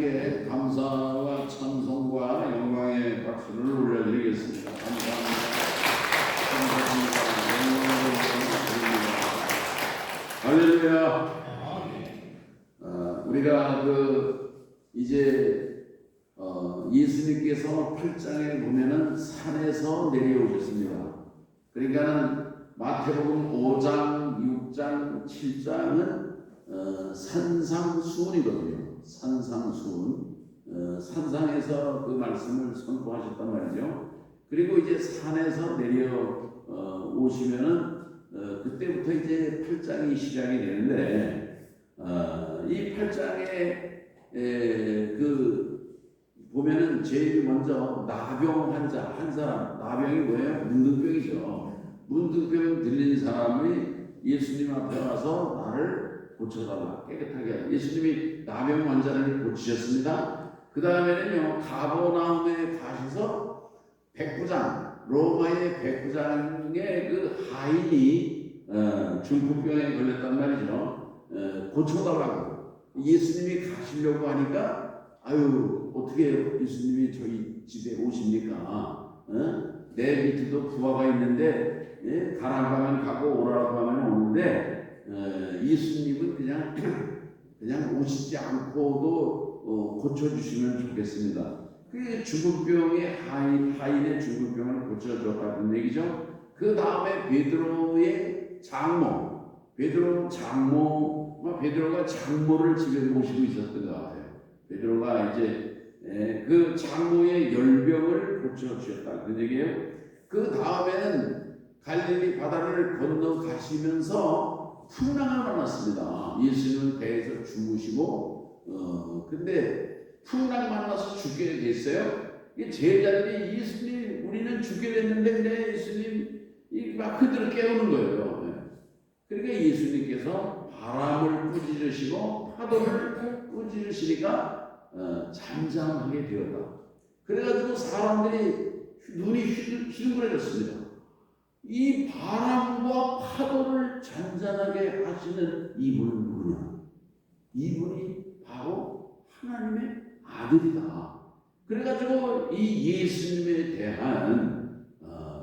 함께 감사와 찬송과 영광의 박수를 올려드리겠습니다. 감사합니다. 감사합니다. 할렐루야. 우리가 이제 예수님께서 8장에 보면은 산에서 내려오셨습니다. 그러니까는 마태복음 5장, 6장, 7장은 산상수훈이거든요. 산상수훈. 산상에서 그 말씀을 선포하셨단 말이죠. 그리고 이제 산에서 내려오시면은 그때부터 이제 8장이 시작이 되는데 이 8장에 보면은 제일 먼저 나병 환자 한 사람, 나병이 뭐예요? 문둥병이죠. 문둥병 들린 사람이 예수님 앞에 와서 나를 고쳐달라, 깨끗하게. 예수님이 나병 환자를 고치셨습니다. 그 다음에는요, 가버나움에 가셔서 백부장, 로마의 백부장의 그 하인이 중풍병에 걸렸단 말이죠. 고쳐달라고 예수님이 가시려고 하니까, 아유, 어떻게 예수님이 저희 집에 오십니까? 내 밑에도 부하가 있는데, 가라고 하면 가고 오라고 하면 오는데, 예수님은 그냥 오시지 않고도 고쳐주시면 좋겠습니다. 그 중풍병의 하인의 중풍병을 고쳐줬다는 얘기죠. 그 다음에 베드로의 장모, 베드로가 장모를 집에 모시고 있었던 것 같아요. 베드로가 이제 그 장모의 열병을 고쳐주셨다 그런 얘기예요. 그 다음에는 갈릴리 바다를 건너가시면서 풍랑을 만났습니다. 예수님은 배에서 주무시고 근데 풍랑 만나서 죽게 됐어요. 이 제자들이 예수님 우리는 죽게 됐는데 근데 예수님 막 그들을 깨우는 거예요. 그러니까 예수님께서 바람을 꾸짖으시고 파도를 꾸짖으시니까 잠잠하게 되었다. 그래가지고 사람들이 눈이 휘둥그레졌습니다. 이 바람과 파도를 잔잔하게 하시는 이분은 누구냐? 이분이 바로 하나님의 아들이다. 그래가지고 이 예수님에 대한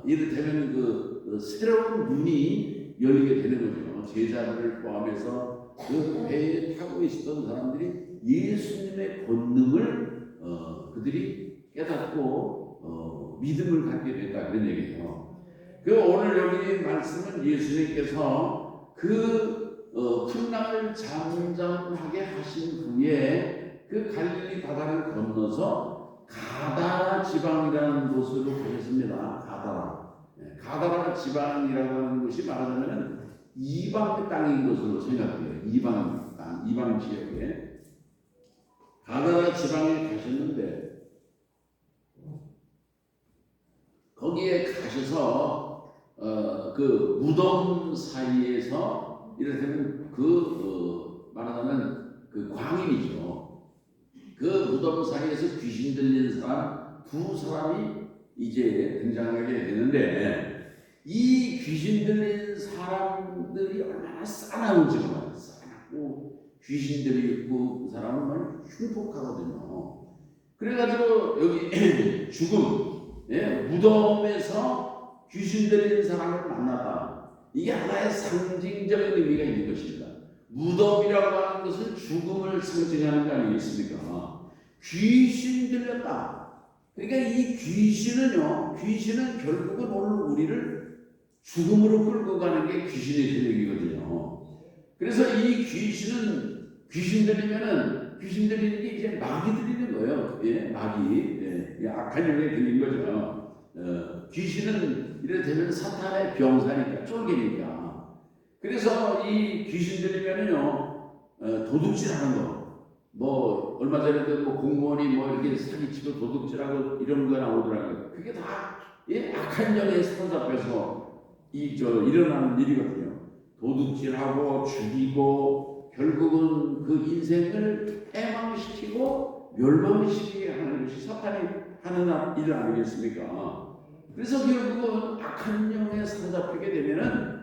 이를테면 그 새로운 눈이 열리게 되는 거죠. 제자들을 포함해서 그 배에 타고 있었던 사람들이 예수님의 권능을 그들이 깨닫고 믿음을 갖게 됐다 그런 얘기예요. 오늘 여기 말씀은 예수님께서 풍랑을 잠잠하게 하신 후에 그 갈릴리 바다를 건너서 가다라 지방이라는 곳으로 가셨습니다. 가다라 지방이라고 하는 곳이 말하자면 이방 땅인 것으로 생각해요. 이방 땅, 이방 지역에 가다라 지방에 가셨는데 거기에 가셔서 그 무덤 사이에서 이를테면 말하자면 그 광인이죠. 그 무덤 사이에서 귀신 들린 사람 두 사람이 이제 등장하게 되는데 이 귀신 들린 사람들이 얼마나 싸나운지 몰라요. 싸나고 귀신들이 있고 그 사람은 많이 흉폭하거든요. 그래가지고 여기 죽음 무덤에서 귀신 들린 사람을 만났다. 이게 하나의 상징적인 의미가 있는 것입니다. 무덤이라고 하는 것은 죽음을 상징하는 거 아니겠습니까? 귀신 들렸다. 그러니까 이 귀신은 결국은 오늘 우리를 죽음으로 끌고 가는 게 귀신의 세력이거든요. 그래서 이 귀신 들리는 게 이제 마귀 들리는 거예요. 마귀. 악한 영에 들린 거죠. 귀신은 이를테면 사탄의 병사니까, 쫄개니까. 그래서 이 귀신 들리면은요, 도둑질하는 거. 얼마 전에도 공무원이 이렇게 사기치고 도둑질하고 이런 거 나오더라고요. 그게 다 악한 영에 사로잡혀서 일어나는 일이거든요. 도둑질하고 죽이고 결국은 그 인생을 해망시키고 멸망시키게 하는 것이 사탄이 하는 일 아니겠습니까? 그래서 결국은 악한 영에 사로잡히게 되면은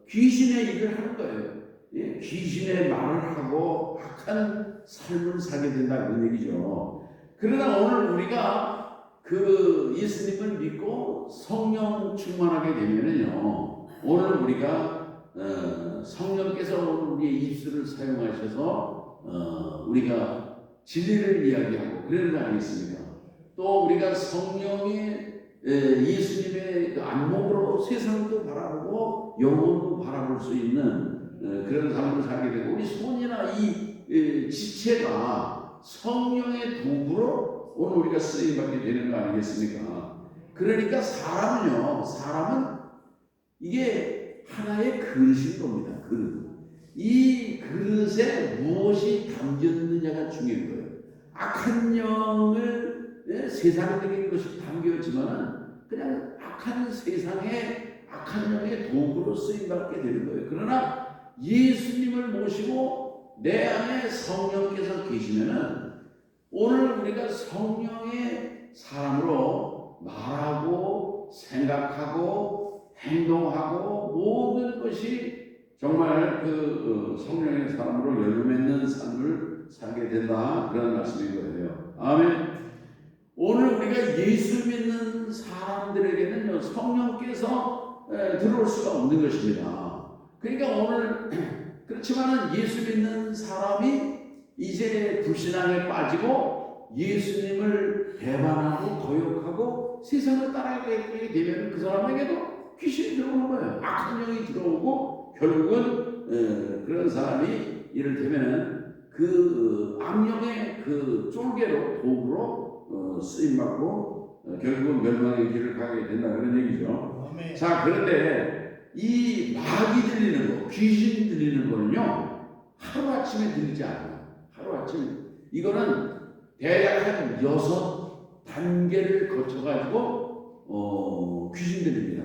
귀신의 일을 하는 거예요. 귀신의 말을 하고 악한 삶을 살게 된다 그런 얘기죠. 그러나 오늘 우리가 그 예수님을 믿고 성령 충만하게 되면은요, 오늘 우리가 성령께서 오늘 우리의 입술을 사용하셔서 우리가 진리를 이야기하고 그러는 거 아니겠습니까? 또 우리가 성령의 예수님의 그 안목으로 세상도 바라보고 영혼도 바라볼 수 있는 그런 삶을 살게 되고, 우리 손이나 이 지체가 성령의 도구로 오늘 우리가 쓰임받게 되는 거 아니겠습니까? 그러니까 사람은 이게 하나의 그릇인 겁니다. 그릇. 이 그릇에 무엇이 담겼느냐가 중요한 거예요. 악한 영을 세상적인 것이 담겼지만 그냥 악한 세상에 악한 영의 도구로 쓰임받게 되는 거예요. 그러나 예수님을 모시고 내 안에 성령께서 계시면은 오늘 우리가 성령의 사람으로 말하고 생각하고 행동하고 모든 것이 정말 그 성령의 사람으로 열매맺는 삶을 살게 된다, 그런 말씀인 거예요. 아멘. 오늘 우리가 예수 믿는 사람들에게는요, 성령께서 들어올 수가 없는 것입니다. 그러니까 오늘 그렇지만은 예수 믿는 사람이 이제 불신앙에 빠지고 예수님을 배반하고 거역하고 세상을 따라가게 되면 그 사람에게도 귀신이 들어오는 거예요. 악한 영이 들어오고 결국은 그런 사람이 이를테면 그 악령의 그 쫄개로 도구로 쓰임받고 결국은 멸망의 길을 가게 된다, 그런 얘기죠. 아멘. 자, 그런데 이 마귀 들리는 거, 귀신 들리는 거는요, 하루아침에 들리지 않아요. 하루아침에. 이거는 대략 한 6단계를 거쳐가지고 귀신 들립니다.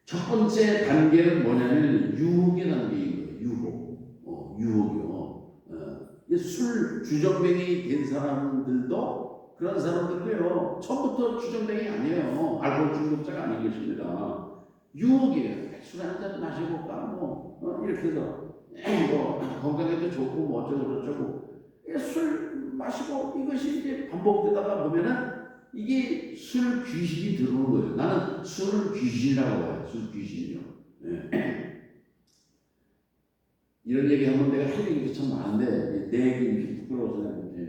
첫 번째 단계는 뭐냐면 유혹의 단계인 거예요. 유혹이요. 술 주정뱅이 된 사람들도, 그런 사람들도요, 처음부터 주정뱅이 아니에요. 알코올 중독자가 아닌 것입니다. 유혹이에요. 술 한잔 마셔볼까? 이렇게 해서 건강에도 좋고 뭐 어쩌고 저쩌고 술 마시고 이것이 이제 반복되다가 보면은 이게 술 귀신이 들어오는 거예요. 나는 술을 귀신이라고 봐요. 술 귀신이요. 이런 얘기 하면 내가 할 얘기도 참 많은데 내 얘기 이렇게 부끄러워서 내가 못해요.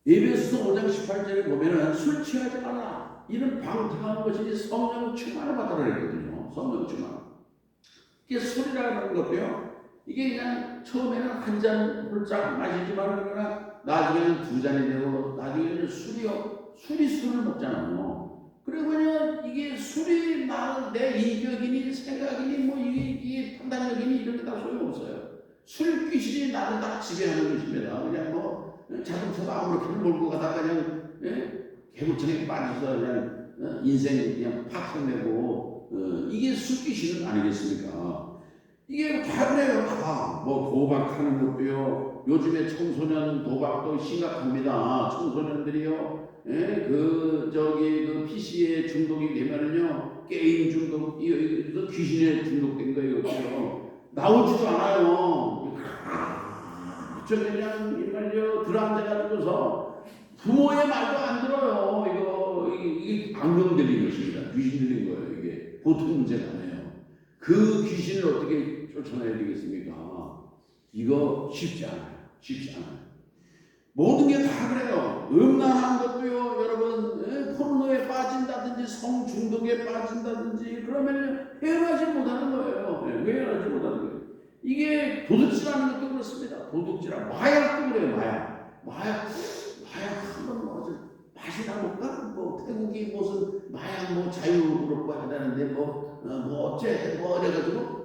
에베소서 5장 18절에 보면은 술 취하지 말라, 이런 방탕한 것이 성령 충만을 받으라 그랬거든요. 성령 충만. 이게 술이라는 것도요, 이게 그냥 처음에는 한 잔 훌쩍 마시지만 그러나 나중에는 2잔이 되고 나중에는 술이 술을 먹잖아요. 그리고 그냥 이게 술이 내 인격이니 생각이니 뭐 이게 판단력이니 이런 게 다 소용없어요. 술 귀신이 나를 다 지배하는 것입니다. 그냥 뭐 자동차도 아무렇게나 몰고 가다가 그냥 개구청에 빠져서 그냥 인생 그냥 파탄내고 이게 술 귀신은 아니겠습니까? 이게 다 그래요. 다 뭐 도박하는 것도요. 요즘에 청소년 도박도 심각합니다. 청소년들이요. 그 PC에 중독이 되면은요, 게임 중독, 이거 귀신에 중독된 거예요. 나오지도 않아요. 그냥 일말요 들어앉아 가지고서 부모의 말도 안 들어요. 이게 악령 들린 것입니다. 귀신 들린 거예요. 이게 보통 문제가 아니에요. 그 귀신을 어떻게 쫓아내야 되겠습니까? 이거 쉽지 않아요. 모든 게 다 그래요. 음란한 것도요, 여러분, 포르노에 빠진다든지 성중독에 빠진다든지 그러면 헤어나지 못하는 거예요. 헤어나지 못하는 거예요. 이게 도둑질하는 것도 그렇습니다. 도둑질하고 마약도 그래요. 마약 한번 맛이 나볼까? 태국이 무슨 마약 자유롭고 하다는데 이래가지고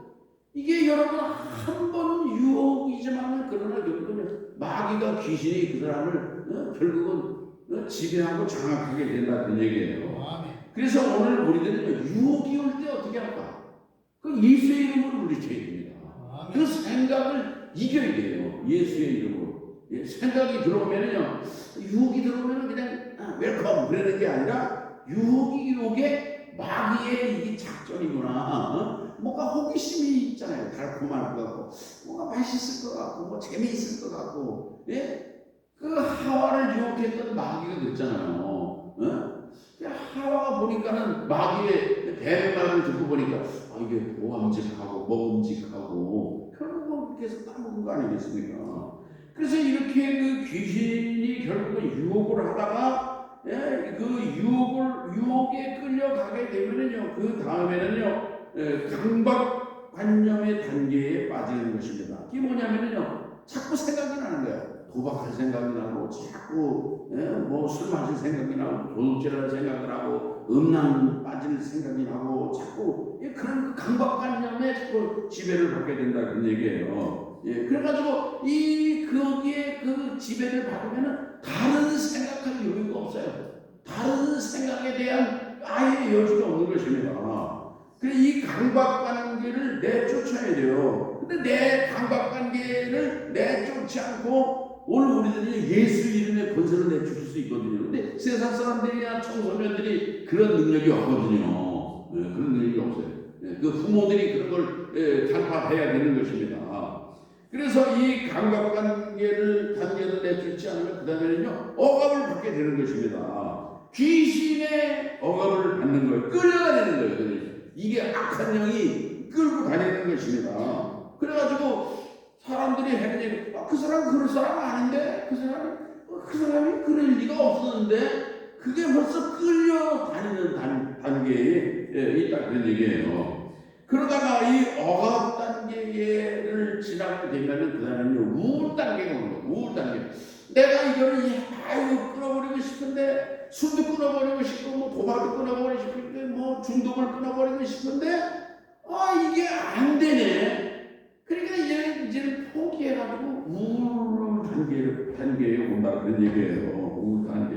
이게 여러분 한 번 유혹이지만 그러나 결국은 마귀가 귀신이 그 사람을 결국은 지배하고 장악하게 된다, 그런 얘기예요. 그래서 오늘 우리들은 유혹이 올 때 어떻게 할까? 그 예수의 이름으로 물리쳐야 됩니다. 그 생각을 이겨야 돼요. 예수의 이름으로. 생각이 들어오면은요, 유혹이 들어오면은 그냥 웰컴 그러는 게 아니라 유혹에 마귀의 이 작전이구나. 뭔가 호기심이 있잖아요. 달콤할 것 같고, 뭔가 맛있을 것 같고, 뭐 재미있을 것 같고, 예? 그 하와를 유혹했던 마귀가 됐잖아요. 하와가 보니까는 마귀의 배려감을 듣고 보니까 이게 보암직하고 먹음직하고 결국은 그렇게 해서 따먹은 거 아니겠습니까? 그래서 이렇게 그 귀신이 결국은 유혹을 하다가 그 유혹에 끌려가게 되면은요, 그 다음에는요, 강박관념의 단계에 빠지는 것입니다. 이게 뭐냐면요, 자꾸 생각이 나는 거예요. 도박할 생각이 나고, 자꾸 뭐 술 마실 생각이 나고, 도둑질할 생각을 하고, 음란 빠질 생각이 나고, 자꾸 그런 강박관념에 자꾸 지배를 받게 된다 그런 얘기예요. 그래가지고 거기에 그 지배를 받으면은 다른 생각할 여유가 없어요. 다른 생각에 대한 아예 여지가 없는 것입니다. 그래서 이 강박관계를 내쫓아야 돼요. 근데 내 강박관계를 내쫓지 않고 오늘 우리들이 예수 이름의 권세를 내줄 수 있거든요. 근데 세상 사람들이나 청소년들이 그런 능력이 없거든요. 그런 능력이 없어요. 그 부모들이 그런 걸 간파해야 되는 것입니다. 그래서 이 단계를 내쫓지 않으면 그 다음에는요, 억압을 받게 되는 것입니다. 귀신의 억압을 받는 거예요. 끌려다니는 거예요. 이게 악한 영이 끌고 다니는 것입니다. 그래가지고 사람들이 해내지, 그 사람 그럴 사람 아닌데, 그 사람이 그럴 리가 없었는데, 그게 벌써 끌려다니는 단계에 있다 그런 얘기예요. 그러다가 이 억압 단계를 지나게 되면은 그 다음에는 우울 단계가 오는 거예요. 우울 단계. 내가 이거를 끊어버리고 싶은데, 술도 끊어버리고 싶고, 뭐 도박도 끊어버리고 싶은데, 뭐 중독을 끊어버리고 싶은데, 이게 안 되네. 그러니까 이제는 포기해가지고 우울 단계에 온다 그런 얘기예요. 우울 단계.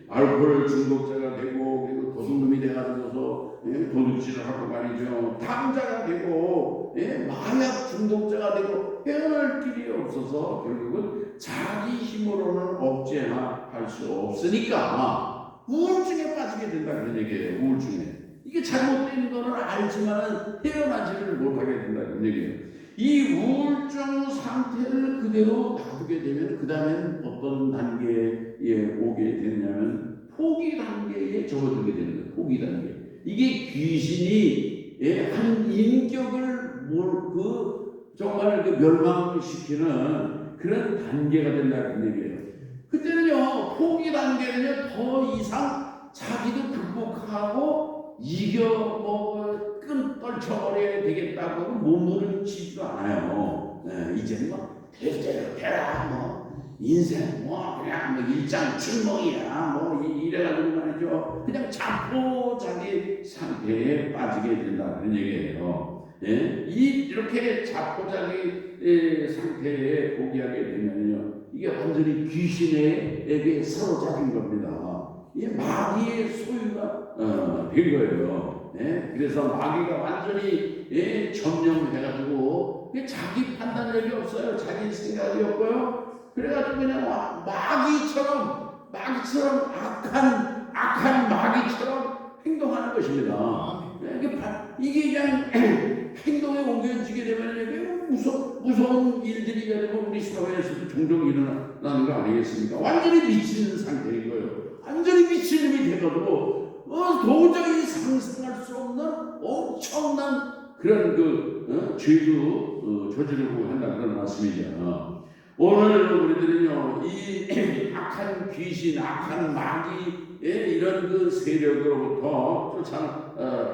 알코올 중독자가 되고, 그리고 도둑놈이 돼가지고서 도둑질을 하고 말이죠. 탐자가 되고, 마약 중독자가 되고, 헤어날 길이 없어서 결국은 자기 힘으로는 억제할 수 없으니까 우울증에 빠지게 된다 그런 얘기예요. 우울증에. 이게 잘못된 거는 알지만 헤어나지를 못하게 된다 그런 얘기예요. 이 우울증 상태를 그대로 놔두게 되면 그 다음에는 어떤 단계에 오게 되냐면 포기 단계에 접어들게 되는 거예요. 포기 단계. 이게 귀신이 한 인격을 정말 멸망시키는 그런 단계가 된다 그런 얘기예요. 그때는요, 포기 단계는요, 더 이상 자기도 극복하고 떨쳐버려야 되겠다고 몸부림치지도 않아요. 이제는 뭐 대대로 되라, 뭐 인생 그냥 뭐 일장춘몽이야, 뭐 이래가지고 말이죠. 그냥 자포자기 상태에 빠지게 된다 그런 얘기예요. 이렇게 자포자기 상태에 포기하게 되면요, 이게 완전히 귀신에게 사로잡힌 겁니다. 이게 마귀의 소유가 된 거예요. 그래서 마귀가 완전히 점령해가지고 자기 판단력이 없어요. 자기 생각이 없고요. 그래가지고 그냥 마귀처럼 악한 마귀처럼 행동하는 것입니다. 이게 그냥 행동에 옮겨지게 되면 무서운 일들이 우리 사회에서도 종종 일어나는 거 아니겠습니까? 완전히 미친 상태인 거예요. 완전히 미친 놈이 돼가지고 도저히 상상할 수 없는 엄청난 그런 죄도 저지르고 한다 그런 말씀이죠. 오늘 우리들은요, 이 악한 귀신, 악한 마귀의 이런 세력으로부터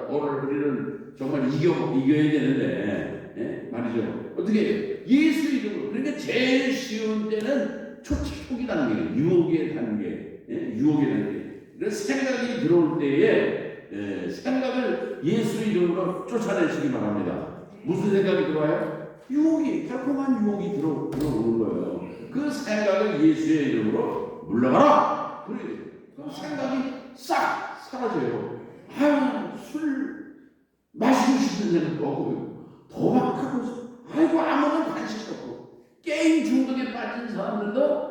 오늘 우리는 정말 이겨야 되는데 말이죠. 어떻게 예수 이름으로. 그러니까 제일 쉬운 때는 초기 단계, 유혹의 단계. 그래서 생각이 들어올 때에 생각을 예수 이름으로 쫓아내시기 바랍니다. 무슨 생각이 들어와요? 달콤한 유혹이 들어오는 거예요. 그 생각을 예수의 이름으로 물러가라. 그 생각이 싹 사라져요. 술 마시고 싶은 생각도 없고, 도박하고, 아무런 관심도 없고, 게임 중독에 빠진 사람들도,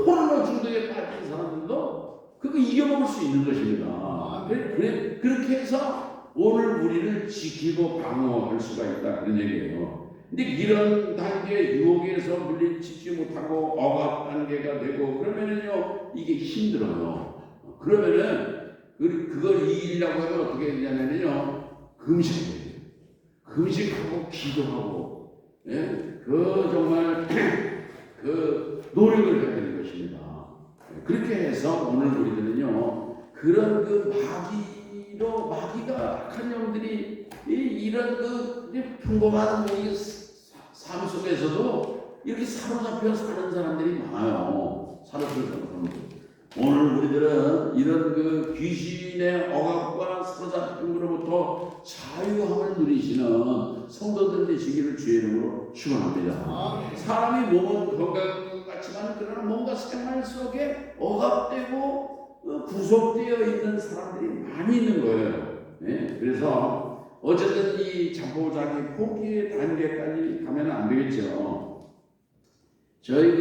포르노 중독에 빠진 사람들도 그거 이겨먹을 수 있는 것입니다. 그렇게 해서 오늘 우리를 지키고 방어할 수가 있다 그런 얘기예요. 근데 이런 단계 유혹에서 물리치지 못하고 억압 단계가 되고 그러면은요 이게 힘들어요. 그러면은 그걸 이기려고 하면 어떻게 되냐면요 금식하고 기도하고 예? 그 정말 그 노력을 해야 되는 것입니다. 그렇게 해서 오늘 우리들은요 그런 그 마귀가 악한 영들이 이런 그 평범한 삶 속에서도 이렇게 사로잡혀 사는 사람들이 많아요. 사로잡혀 사는 사람들. 오늘 우리들은 이런 그 귀신의 억압과 사로잡힘으로부터 자유함을 누리시는 성도들 되시기를 주의 이름으로 축원합니다. 사람이 몸은 건강한 것 같지만 그러나 뭔가 생활 속에 억압되고 구속되어 있는 사람들이 많이 있는 거예요. 네? 그래서 어쨌든 이 자포자기 포기의 단계까지 가면 안 되겠죠. 저희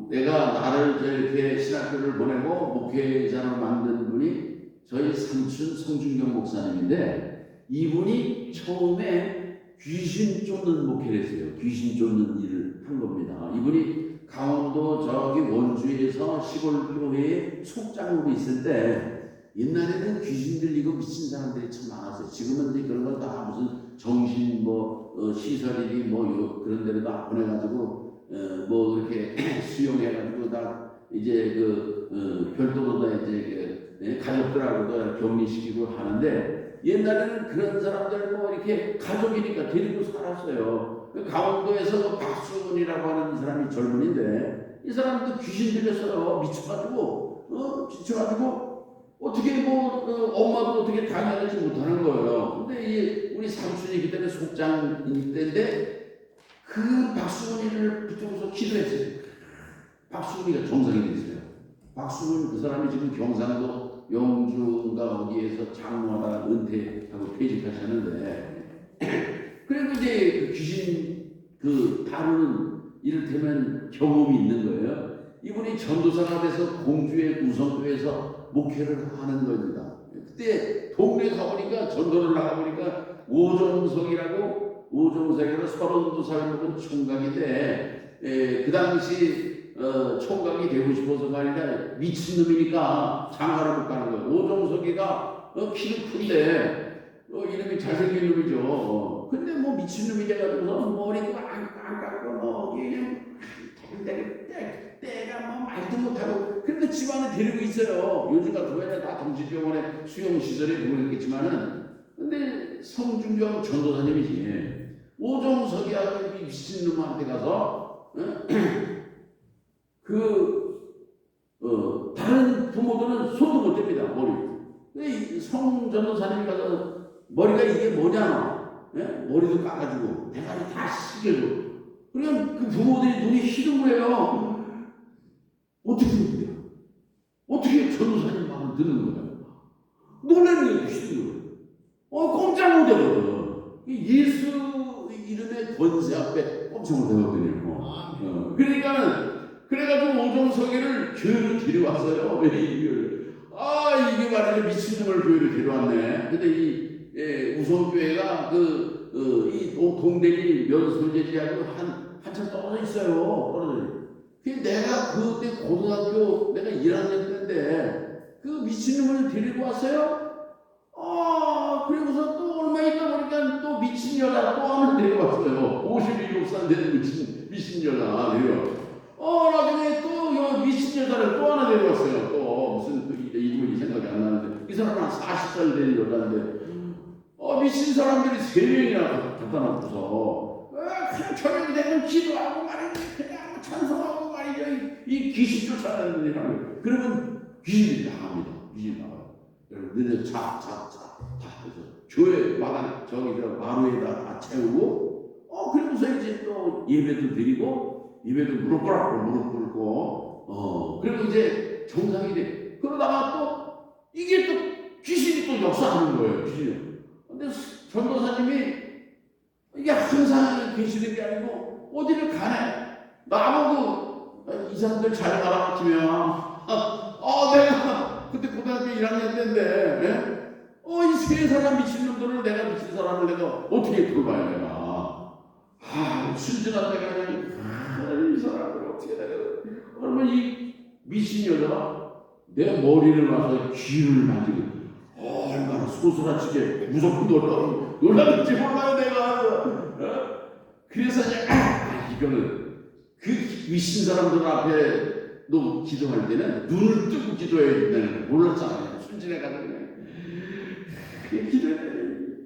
내가 나를 이렇게 신학교를 보내고 목회자로 만든 분이 저희 삼촌 성준경 목사님인데 이분이 처음에 귀신 쫓는 목회를 했어요. 귀신 쫓는 일을 한 겁니다. 이분이 강원도 저기 원주에서 시골 교회에 속장으로 있을 때 옛날에는 귀신 들리고 미친 사람들이 참 많았어요. 지금은 이제 그런 걸 다 무슨 정신 시설이니 그런 데로 다 보내가지고 이렇게 수용해가지고 다 이제 별도로 다 이제 가족들하고도 격리시키고 하는데 옛날에는 그런 사람들 이렇게 가족이니까 데리고 살았어요. 강원도에서 박수근이라고 하는 사람이 젊은인데 이 사람도 귀신 들렸어요. 미쳐가지고 어떻게 엄마도 어떻게 당해내지 못하는 거예요. 근데 우리 삼촌이 그때는 속장일 때인데 그 박수근이를 붙들고서 기도했어요. 박수근이가 정상이 됐어요. 박수근 그 사람이 지금 경상도 영주인가 거기에서 장로하다가 은퇴하고 퇴직하셨는데 그리고 이제 그 귀신 다루는 이를테면 경험이 있는 거예요. 이분이 전도사가 돼서 공주의 우성교에서 목회를 하는 겁니다. 그때 동네 가보니까 전도를 나가보니까 오종석이라고 32살 먹은 총각인데 그 당시 총각이 되고 싶어서가 아니라 미친놈이니까 장가를 못 가는 거예요. 오종석이가 키는 큰데 이름이 잘생긴 놈이죠. 근데 미친놈이 돼가지고서 머리도 안 깎고 그냥 때가 말도 못하고 그런데 집안에 데리고 있어요. 요즘 같은 경우에는 다 정신병원에 수용시설에 모르겠지만은 근데 성준경 전도사님이지 오종석이하고 미친놈한테 가서 다른 부모들은 손도 못 댑니다. 머리. 성 전도사님이 가서 머리가 이게 뭐냐 머리도 까가지고 대가리 다 씻겨줘. 그러니까 그 부모들이 눈이 희는 거예요. 어떻게 전도사님 마음을 듣는 거야? 놀라는 거예요. 희는 거예요. 꼼짝 못해요. 예수 이름의 권세 앞에 꼼짝 못하거든요. 그래가지고 오종석이를 교회로 데려왔어요. 이게 말이야 미친놈을 교회로 데려왔네. 근데 이 우성교회가 이 동대리 면소재지하고 한참 떨어져 있어요. 내가 그때 고등학교 내가 1학년 때인데 그 미친놈을 데리고 왔어요. 그리고서 또 얼마 있다 보니까 또 미친 여자 또 하나 데려왔어요. 57살 되는 미친 여자 나중에 또 미친 여자를 또 하나 데려왔어요. 또 무슨 이름이 생각이 안 나는데 이 사람은 한 40살 된 여자인데 미친 사람들이 3명이나 갖다 놔둬서 그냥 저녁이 되면 기도하고 말이지 그냥 찬송하고 말이죠. 이 귀신 쫓아다니는 일이라고 그러면 귀신이 나갑니다. 귀신이 나가요. 여러분 너희들 자 그래서 교회 마당 마루에다 다 채우고 그러고서 이제 또 예배도 드리고 예배도 무릎 꿇고 그리고 이제 정상이 돼. 그러다가 또 이게 또 귀신이 또 역사하는 거예요. 귀신이. 근데 전도사님이 이게 항상 계시는 게 아니고 어디를 가네. 나보고 이 사람들 잘 가르치면 내가 그때 고등학교 1학년 때인데 이 세 사람 미친놈들을 내가 미친 사람을 내가 어떻게 돌봐야 되나. 순진한 내가 그냥 이 사람을 어떻게 내가. 그러면 이 미친 여자가 내 머리를 와서 귀를 만지고 얼마나 소스라치게 무섭게 놀라는지 몰라요 내가. 그래서 이거는 그 미친 사람들 앞에 너 기도할 때는 눈을 뜨고 기도해야 된다는 걸 몰랐잖아요. 순진해가지고 그냥 기도해.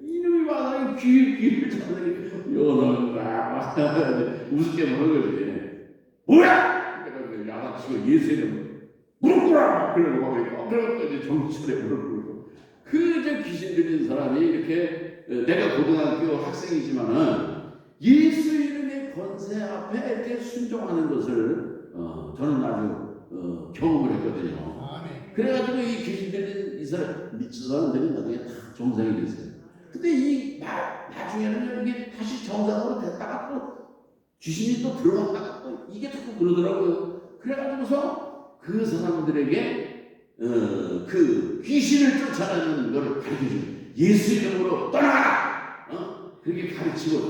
이놈이 와서 귀를 잡으니 요놈 우습게 보는 거지. 뭐야? 그래서 야단치고 예수님 무릎 꿇어! 그러고 막 그러고 이제 정치철에 무릎 꿇고 그 귀신 들린 사람이 이렇게 내가 고등학교 학생이지만은 예수 이름의 권세 앞에 이렇게 순종하는 것을 저는 아주 경험을 했거든요. 그래가지고 이 귀신 들린 이 사람 미친 사람들이 나중에 다 정상이 됐어요. 근데 이 나중에는 이게 다시 정상으로 됐다가 또 귀신이 또 들어갔다가 또 이게 자꾸 그러더라고요. 그래가지고서 그 사람들에게 그 귀신을 쫓아내는 걸 가르쳐주고 예수 이름으로 떠나가라! 그렇게 가르치고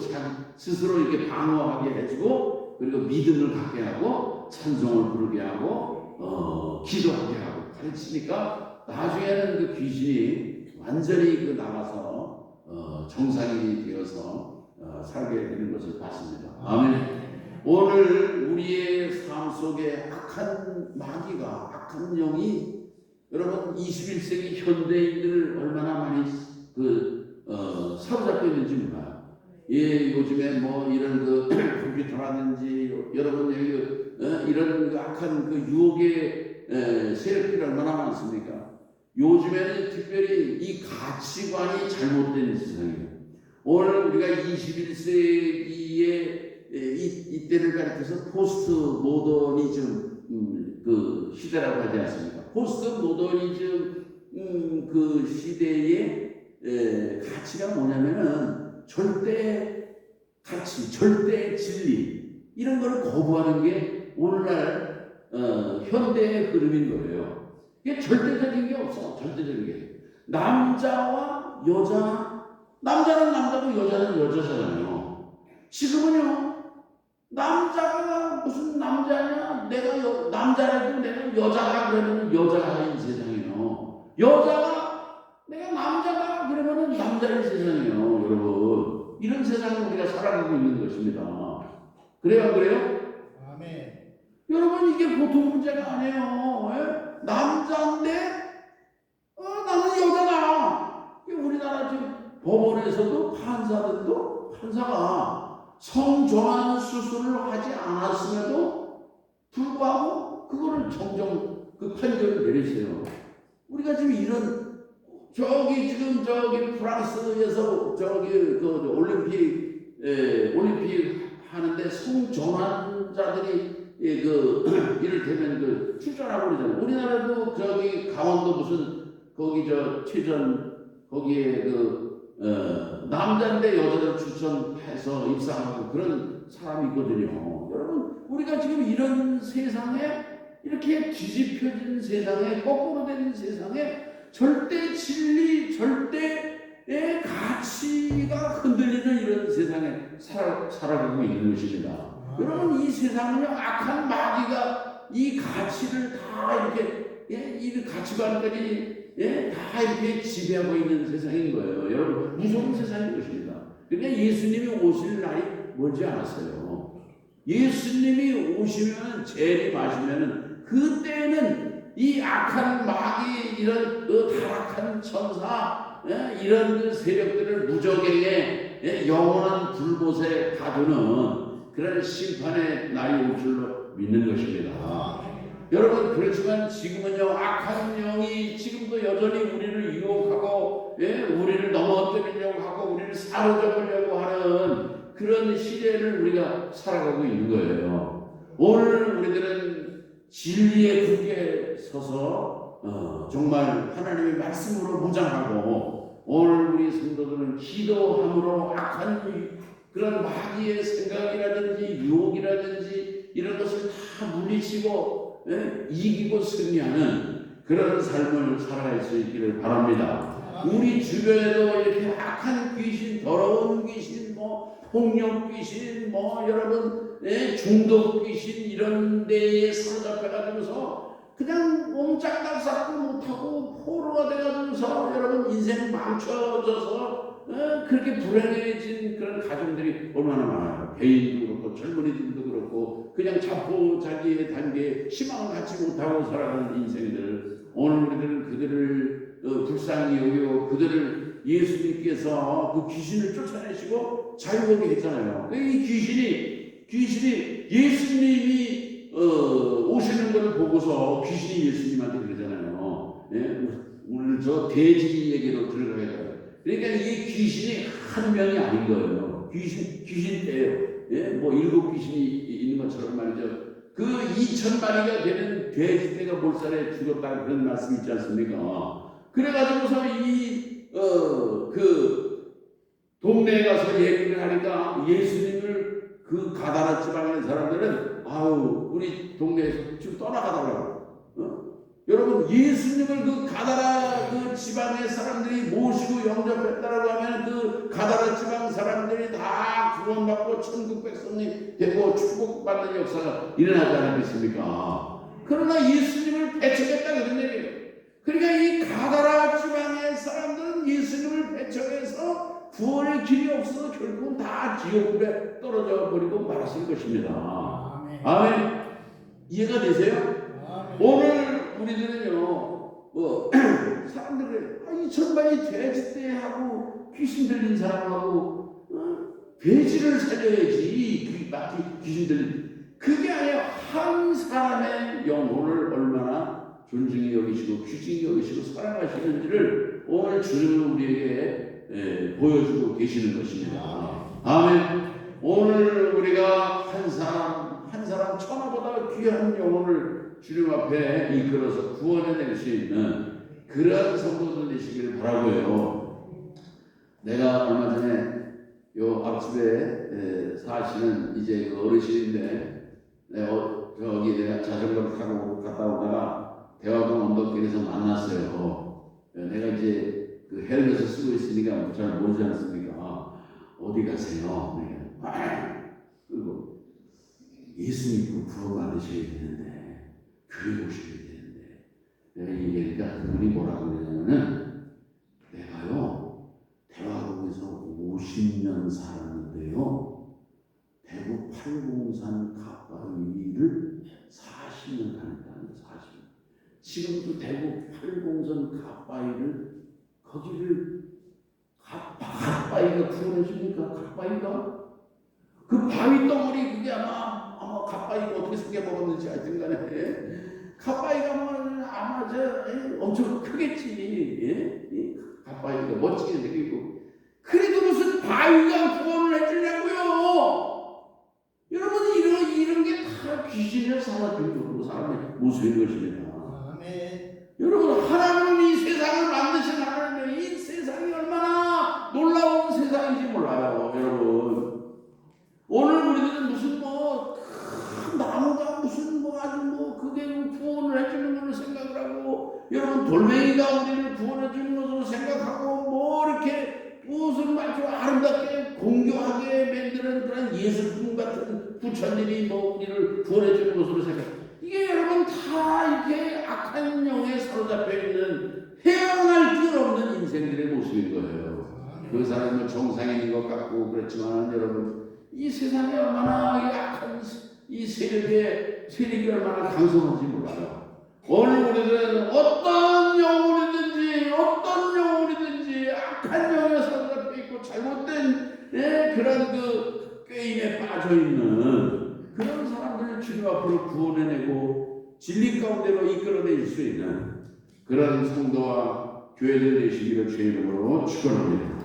스스로 이렇게 방어하게 해주고 그리고 믿음을 갖게 하고 찬송을 부르게 하고 기도하게 하고 가르치니까 나중에는 그 귀신이 완전히 나가서 정상이 되어서 살게 되는 것을 봤습니다. 아멘. 오늘 우리의 삶 속에 악한 마귀가 악한 영이 여러분 21세기 현대인들을 얼마나 많이 사로잡고 있는지 몰라요. 요즘에 뭐 이런 컴퓨터라든지 여러분 이런 악한 유혹의 세력들이 얼마나 많습니까? 요즘에는 특별히 이 가치관이 잘못된 세상이에요. 오늘 우리가 21세기의 이때를 가리켜서 포스트 모더니즘 그 시대라고 하지 않습니까? 포스트 모더니즘 그 시대의 가치가 뭐냐면은 절대 가치, 절대 진리 이런 걸 거부하는 게 오늘날 현대의 흐름인 거예요. 이게 절대적인 게 없어. 절대적인 게 남자와 여자, 남자는 남자고 여자는 여자잖아요. 지금은요 남자가 무슨 남자냐, 내가 남자라도 내가 여자가 그러면 여자인 세상이에요. 여자가 내가 남자가 그러면 남자인 세상이에요. 여러분 이런 세상을 우리가 살아가고 있는 것입니다. 그래요 안 그래요? 아멘. 여러분 이게 보통 문제가 아니에요. 남자인데 나는 여자다. 우리나라 지금 법원에서도 판사가 성전환 수술을 하지 않았음에도 불구하고 그거를 정정 그 판결을 내리세요. 우리가 지금 이런 지금 프랑스에서 올림픽 하는데 성전환자들이 이를테면 출전하고 그러잖아요. 우리나라도 강원도 무슨 거기에 남자인데 여자를 추천해서 입상하고 그런 사람이 있거든요. 여러분 우리가 지금 이런 세상에 이렇게 뒤집혀진 세상에 거꾸로 된 세상에 절대 진리, 절대의 가치가 흔들리는 이런 세상에 살아가고 있는 것입니다. 여러분 이 세상은요 악한 마귀가 이 가치를 다 이렇게 이 가치관까지 다 이렇게 지배하고 있는 세상인 거예요. 여러분 무서운 세상인 것입니다. 그러니까 예수님이 오실 날이 멀지 않았어요. 예수님이 오시면 재림하시면 그때는 이 악한 마귀 이런 타락한 천사 이런 세력들을 무적에게 영원한 불못에 가두는 그런 심판의 날이 올 줄로 믿는 것입니다. 여러분 그렇지만 지금은요 악한 영이 지금도 여전히 우리를 유혹하고 우리를 넘어뜨리려고 하고 우리를 사로잡으려고 하는 그런 시대를 우리가 살아가고 있는 거예요. 오늘 우리들은 진리에 굳게 서서 정말 하나님의 말씀으로 무장하고 오늘 우리 성도들은 기도함으로 악한 그런 마귀의 생각이라든지 유혹이라든지 이런 것을 다 물리치고 이기고 승리하는 그런 삶을 살아갈 수 있기를 바랍니다. 우리 주변에도 이렇게 악한 귀신, 더러운 귀신, 폭력 귀신, 여러분 중독 귀신 이런 데에 사로잡혀가지고서 그냥 옴짝달 싹도 못하고 포로가 돼가지고서 여러분 인생 망쳐져서 그렇게 불행해진 그런 가정들이 얼마나 많아요. 개인도 그렇고 젊은이들도 그렇고 그냥 자포자기의 단계에 희망을 갖지 못하고 살아가는 인생들, 오늘 우리들은 그들을 불쌍히 여기고 그들을 예수님께서 그 귀신을 쫓아내시고 자유하게 했잖아요. 이 귀신이 예수님이 오시는 것을 보고서 귀신이 예수님한테 그러잖아요. 오늘 저 돼지에게로 들어가겠다. 그러니까 이 귀신이 한 명이 아닌 거예요. 귀신 때예요. 7 귀신이 있는 것처럼 말이죠. 그 2,000마리가 되는 돼지 떼가 몰살에 죽었다는 그런 말씀이 있지 않습니까? 그래가지고서 그 동네에 가서 얘기를 하니까 예수님을 그 가다라 지방의 사람들은 우리 동네에서 지금 떠나가더라고. 여러분 예수님을 그 가다라 그 지방의 사람들이 모시고 영접했다라고 하면 그 가다라 지방 사람들이 다 구원받고 천국 백성이 되고 축복받는 역사가 일어나지 않았겠습니까? 그러나 예수님을 배척했다 그런 얘기예요. 그러니까 이 가다라 지방의 사람들은 예수님을 배척해서 구원의 길이 없어서 결국은 다 지옥불에 떨어져 버리고 말았을 것입니다. 아멘. 이해가 되세요? 오늘 우리들은요, 사람들을, 이 천만이 돼지떼하고 귀신 들린 사람하고, 돼지를 살려야지, 귀신 들린. 그게 아니라 한 사람의 영혼을 얼마나 존중히 여기시고, 귀중히 여기시고, 사랑하시는지를 오늘 주님은 우리에게 보여주고 계시는 것입니다. 아멘. 오늘 우리가 한 사람 천하보다 귀한 영혼을 주님 앞에 이끌어서 구원해낼 수 있는 그런 성도들 되시기를 바라고요. 내가 얼마 전에 요 앞집에 사시는 이제 그 어르신인데 내가 자전거를 타고 갔다 오다가 대화동 언덕길에서 만났어요. 내가 이제 그 헬멧을 쓰고 있으니까 잘 모르지 않습니까? 어디 가세요? 그리고 예수님 구원 받으셔야 되는데 교회 오셔야 되는데 내가 얘기하니까 그분이 뭐라고 그러냐면은 내가요 대화동에서 50년 살았는데요 대구 팔공산 가빠위를 40년 다녔다는데 40년 지금도 대구 팔공산 가빠위를 거기를 가빠이가 구원해줍니까? 가빠이가? 그 바위 덩어리 그게 아마 가빠이가 어떻게 생겨먹었는지 하여튼 간에 가빠이가 아마 엄청 크겠지. 가빠이가 멋지게 생기고 그래도 무슨 바위가 구원을 해주냐고요. 여러분 이런 게 다 귀신을 살아들고 사람의 모습인 것입니다. 여러분 하나님은 이 세상을 만드신 하나님은 이 세상이 얼마나 놀라운 세상인지 몰라요. 여러분 오늘 우리들은 무슨 큰 나무가 무슨 아주 그게 구원을 해주는 걸로 생각을 하고 여러분 돌멩이가 우리를 구원해 주는 것으로 생각하고 이렇게 무슨 아주 아름답게 공교하게 만드는 그런 예술품 같은 부처님이 우리를 구원해 주는 것으로 생각. 이게 여러분 다 이렇게 악한 영에 사로잡혀 있는 헤어날 길 없는 인생들의 모습인 거예요. 그 사람은 정상인인 것 같고 그렇지만 여러분 이 세상에 얼마나 악한 이 세력이 얼마나 강성한지 몰라요. 오늘 우리들은 어떤 영혼이든지 악한 영에 사로잡혀 있고 잘못된 그런 그 꾀임에 빠져 있는 그런 사람들을 주님 앞으로 구원해내고 진리 가운데로 이끌어낼 수 있는 그런 성도와 교회들 되시기를 주의 이름으로 축원합니다.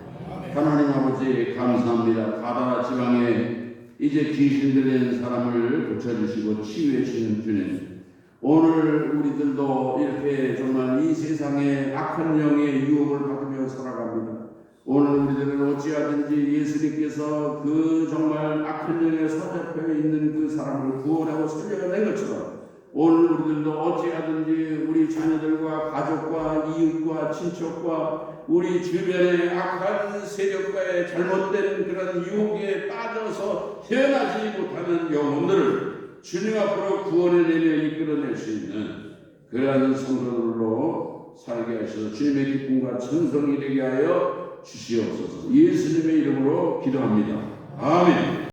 하나님 아버지 감사합니다. 가다라 지방에 이제 귀신 들린 사람을 고쳐주시고 치유해 주시는 주님, 오늘 우리들도 이렇게 정말 이 세상에 악한 영의 유혹을 받으며 살아갑니다. 오늘 우리들은 어찌하든지 예수님께서 그 정말 악한 영에 사로잡혀 있는 그 사람을 구원하고 살려낸 것처럼 오늘 우리들도 어찌하든지 우리 자녀들과 가족과 이웃과 친척과 우리 주변의 악한 세력과의 잘못된 그런 유혹에 빠져서 헤어나지 못하는 영혼들을 주님 앞으로 구원의 내려 이끌어낼 수 있는 그러한 성도들로 살게 하셔서 주님의 기쁨과 천성이 되게 하여 주시옵소서. 예수님의 이름으로 기도합니다. 아멘.